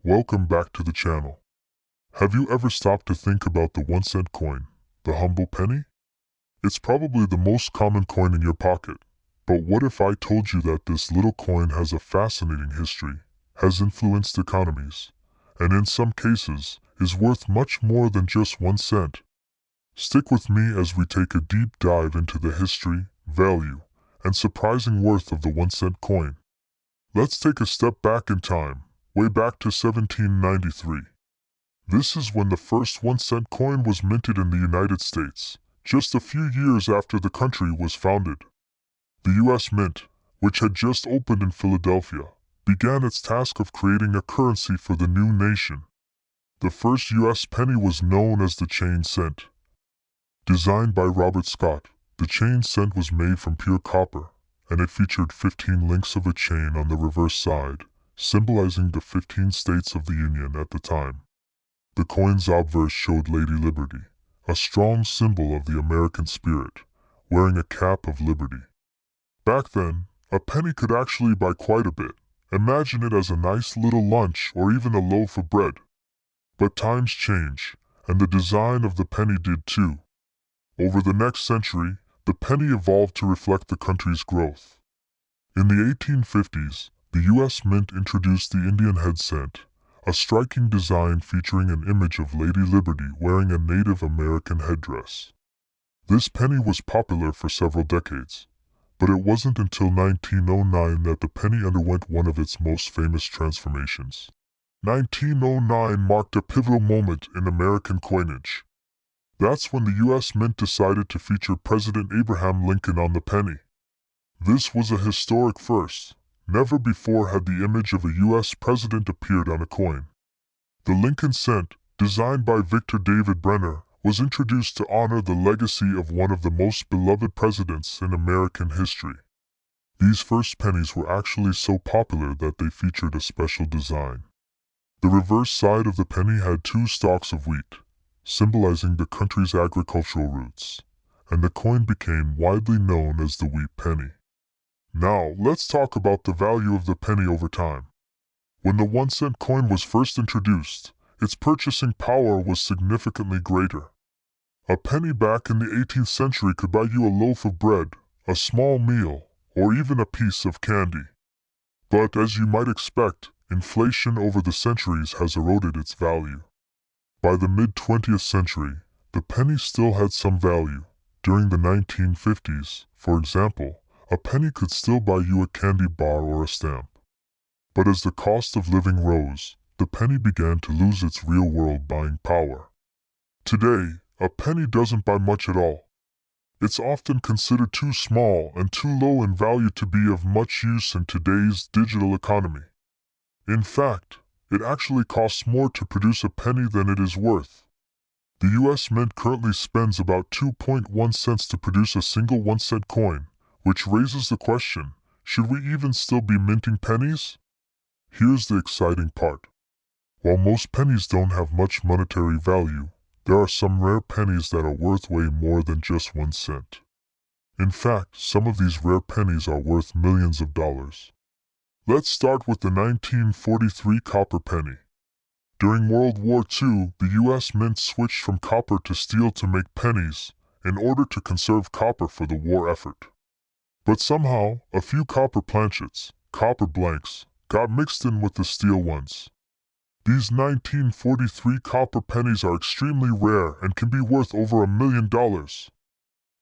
welcome back to the channel. Have you ever stopped to think about the 1-cent coin, the humble penny? It's probably the most common coin in your pocket. But what if I told you that this little coin has a fascinating history, has influenced economies, and in some cases, is worth much more than just 1 cent? Stick with me as we take a deep dive into the history, value, and surprising worth of the 1-cent coin. Let's take a step back in time, way back to 1793. This is when the first 1-cent coin was minted in the United States, just a few years after the country was founded. The U.S. Mint, which had just opened in Philadelphia, began its task of creating a currency for the new nation. The first U.S. penny was known as the chain cent. Designed by Robert Scott, the chain cent was made from pure copper, and it featured 15 links of a chain on the reverse side, symbolizing the 15 states of the Union at the time. The coin's obverse showed Lady Liberty, a strong symbol of the American spirit, wearing a cap of liberty. Back then, a penny could actually buy quite a bit. Imagine it as a nice little lunch or even a loaf of bread. But times change, and the design of the penny did too. Over the next century, the penny evolved to reflect the country's growth. In the 1850s, the U.S. Mint introduced the Indian head cent, a striking design featuring an image of Lady Liberty wearing a Native American headdress. This penny was popular for several decades, but it wasn't until 1909 that the penny underwent one of its most famous transformations. 1909 marked a pivotal moment in American coinage. That's when the U.S. Mint decided to feature President Abraham Lincoln on the penny. This was a historic first. Never before had the image of a U.S. president appeared on a coin. The Lincoln cent, designed by Victor David Brenner, was introduced to honor the legacy of one of the most beloved presidents in American history. These first pennies were actually so popular that they featured a special design. The reverse side of the penny had 2 stalks of wheat, symbolizing the country's agricultural roots, and the coin became widely known as the wheat penny. Now, let's talk about the value of the penny over time. When the 1-cent coin was first introduced, its purchasing power was significantly greater. A penny back in the 18th century could buy you a loaf of bread, a small meal, or even a piece of candy. But as you might expect, inflation over the centuries has eroded its value. By the mid-20th century, the penny still had some value. During the 1950s, for example, a penny could still buy you a candy bar or a stamp. But as the cost of living rose, the penny began to lose its real-world buying power. Today, a penny doesn't buy much at all. It's often considered too small and too low in value to be of much use in today's digital economy. In fact, it actually costs more to produce a penny than it is worth. The U.S. Mint currently spends about 2.1 cents to produce a single 1-cent coin, which raises the question, should we even still be minting pennies? Here's the exciting part. While most pennies don't have much monetary value, there are some rare pennies that are worth way more than just 1 cent. In fact, some of these rare pennies are worth millions of dollars. Let's start with the 1943 copper penny. During World War II, the U.S. Mint switched from copper to steel to make pennies, in order to conserve copper for the war effort. But somehow, a few copper planchets, copper blanks, got mixed in with the steel ones. These 1943 copper pennies are extremely rare and can be worth over $1 million.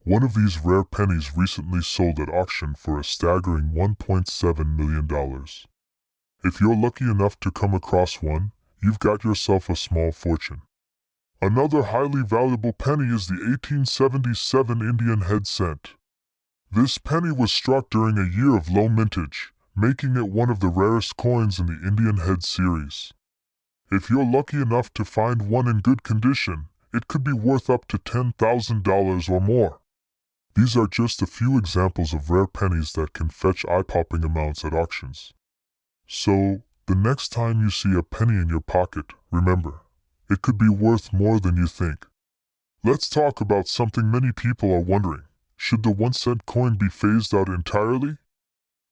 One of these rare pennies recently sold at auction for a staggering $1.7 million. If you're lucky enough to come across one, you've got yourself a small fortune. Another highly valuable penny is the 1877 Indian head cent. This penny was struck during a year of low mintage, making it one of the rarest coins in the Indian head series. If you're lucky enough to find one in good condition, it could be worth up to $10,000 or more. These are just a few examples of rare pennies that can fetch eye-popping amounts at auctions. So, the next time you see a penny in your pocket, remember, it could be worth more than you think. Let's talk about something many people are wondering. Should the 1-cent coin be phased out entirely?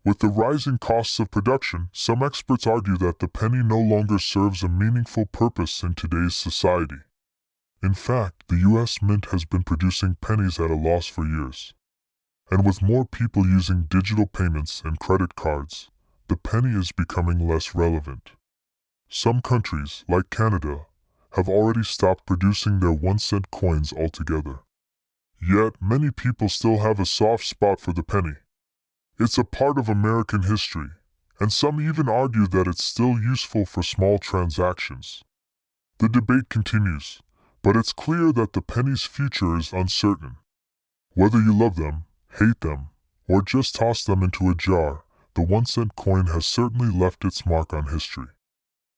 With the rising costs of production, some experts argue that the penny no longer serves a meaningful purpose in today's society. In fact, the US Mint has been producing pennies at a loss for years. And with more people using digital payments and credit cards, the penny is becoming less relevant. Some countries, like Canada, have already stopped producing their 1-cent coins altogether. Yet, many people still have a soft spot for the penny. It's a part of American history, and some even argue that it's still useful for small transactions. The debate continues, but it's clear that the penny's future is uncertain. Whether you love them, hate them, or just toss them into a jar, the 1-cent coin has certainly left its mark on history.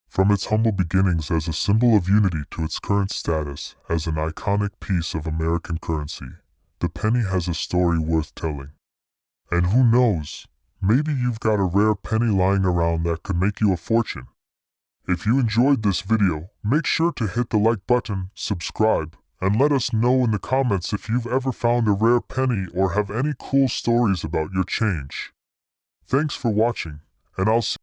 From its humble beginnings as a symbol of unity to its current status as an iconic piece of American currency, the penny has a story worth telling. And who knows, maybe you've got a rare penny lying around that could make you a fortune. If you enjoyed this video, make sure to hit the like button, subscribe, and let us know in the comments if you've ever found a rare penny or have any cool stories about your change. Thanks for watching, and I'll see